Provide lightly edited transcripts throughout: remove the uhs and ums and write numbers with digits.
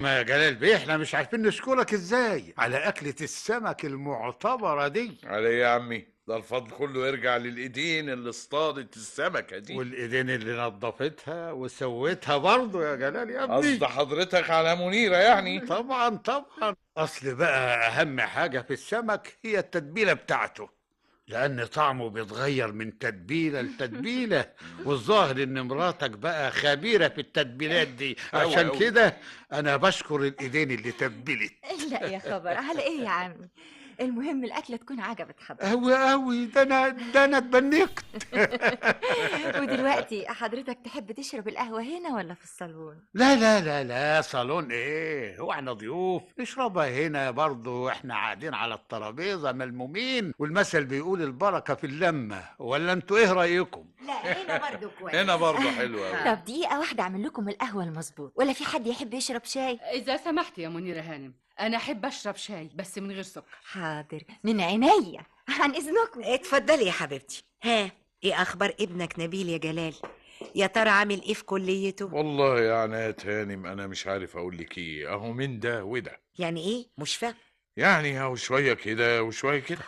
ما يا جلال بيه احنا مش عارفين نشكرك ازاي على اكلة السمك المعتبرة دي. على ايه يا عمي؟ ده الفضل كله يرجع للايدين اللي اصطادت السمكة دي. والايدين اللي نظفتها وسويتها برضه يا جلال يا قصد ابني. حضرتك على منيرة يعني؟ طبعا طبعا، اصل بقى اهم حاجة في السمك هي التتبيلة بتاعته، لان طعمه بيتغير من تتبيلة لتتبيلة. والظاهر ان مراتك بقى خبيرة في التتبيلات دي، أوي عشان أوي. كده انا بشكر الايدين اللي تبلت. لا يا خبر، على ايه يا عمي؟ المهم الاكله تكون عجبت حضرتك. أوي أوي، ده أنا اتبنكت. ودلوقتي حضرتك تحب تشرب القهوه هنا ولا في الصالون؟ لا لا لا لا، صالون إيه؟ هو إحنا ضيوف نشربها هنا برضو، إحنا قاعدين على الترابيزة ملمومين، والمثل بيقول البركة في اللمة، ولا أنتوا إيه رأيكم؟ لا هنا برضو كويس. هنا برضه حلو أوي. طب دقيقه واحده اعمل لكم القهوه المظبوط، ولا في حد يحب يشرب شاي؟ إذا سمحت يا منيرة هانم، أنا أحب أشرب شاي بس من غير سكر. حاضر، من عينيا، عن اذنكم. اتفضلي يا حبيبتي. ها، ايه اخبار ابنك نبيل يا جلال؟ يا ترى عامل ايه في كليته؟ والله يا عنات هانم أنا مش عارف أقول لك إيه، أهو من ده وده. يعني ايه؟ مش فاهم. يعني أهو شوية كده وشوية كده.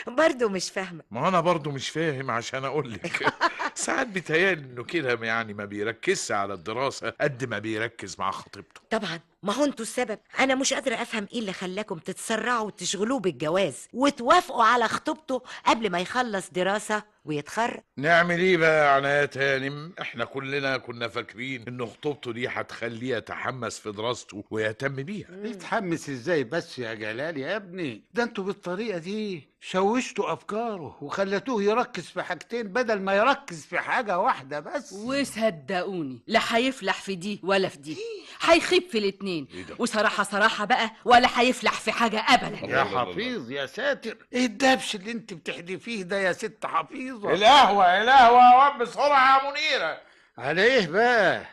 برضه مش فاهمه. ما أنا برضه مش فاهم عشان أقول لك. ساعات بيتهيألي إنه كده يعني ما بيركزش على الدراسة قد ما بيركز مع خطيبته. طبعا، ما هو انتوا السبب. انا مش قادره افهم ايه اللي خلاكم تتسرعوا وتشغلوه بالجواز وتوافقوا على خطوبته قبل ما يخلص دراسه ويتخرج. نعمل ايه بقى يا عنايات هانم؟ احنا كلنا كنا فاكرين ان خطوبته دي هتخليه يتحمس في دراسته ويهتم بيها. يتحمس إزاي بس يا جلال يا ابني؟ ده أنتوا بالطريقة دي شوشتوا أفكاره وخلتوه يركز في حاجتين بدل ما يركز في حاجة واحدة بس. وصدقوني لا هيفلح في دي ولا في دي، هيخيب في الاتنين. إيه ده؟ وصراحة صراحة بقى ولا هيفلح في حاجة أبدا. يا الله الله حفيظ يا ساتر، ايه الدبش اللي انت بتحدفيه ده يا ست حفيظه؟ القهوة القهوة بسرعة يا منيرة. على ايه بقى؟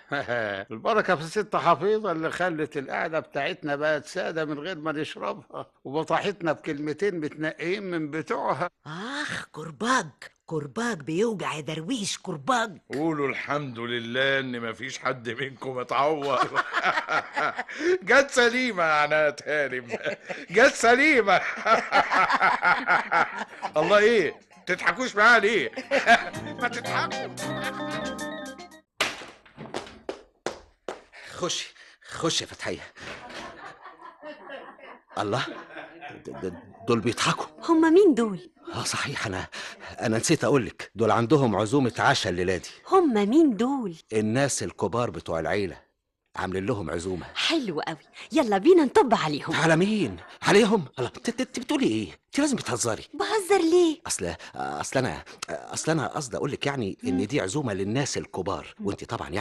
البركه في الست حفيظه اللي خلت القعده بتاعتنا بقت ساده من غير ما نشربها، وبطاحتنا بكلمتين متنقين من بتوعها. اخ، كرباج كرباج بيوجع يا درويش، كرباج. قولوا الحمد لله ان مفيش حد منكم اتعور. جت سليمة يا عنايات هانم، جت سليمة. الله ايه؟ تضحكوش معايا ليه؟ ما تضحكوا. خش يا فتحية. الله، دول بيضحكوا. هما مين دول؟ صحيح، انا نسيت اقولك، دول عندهم عزومة عشاء الليلة دي. هما مين دول؟ الناس الكبار بتوع العيلة عاملين لهم عزومة. حلو قوي، يلا بينا نطب عليهم. على مين؟ عليهم؟ الله، انت بتقولي ايه؟ انت لازم بتهزري. بهزر ليه؟ اصل انا قصدي اقولك يعني ان دي عزومة للناس الكبار، وانت طبعا يعني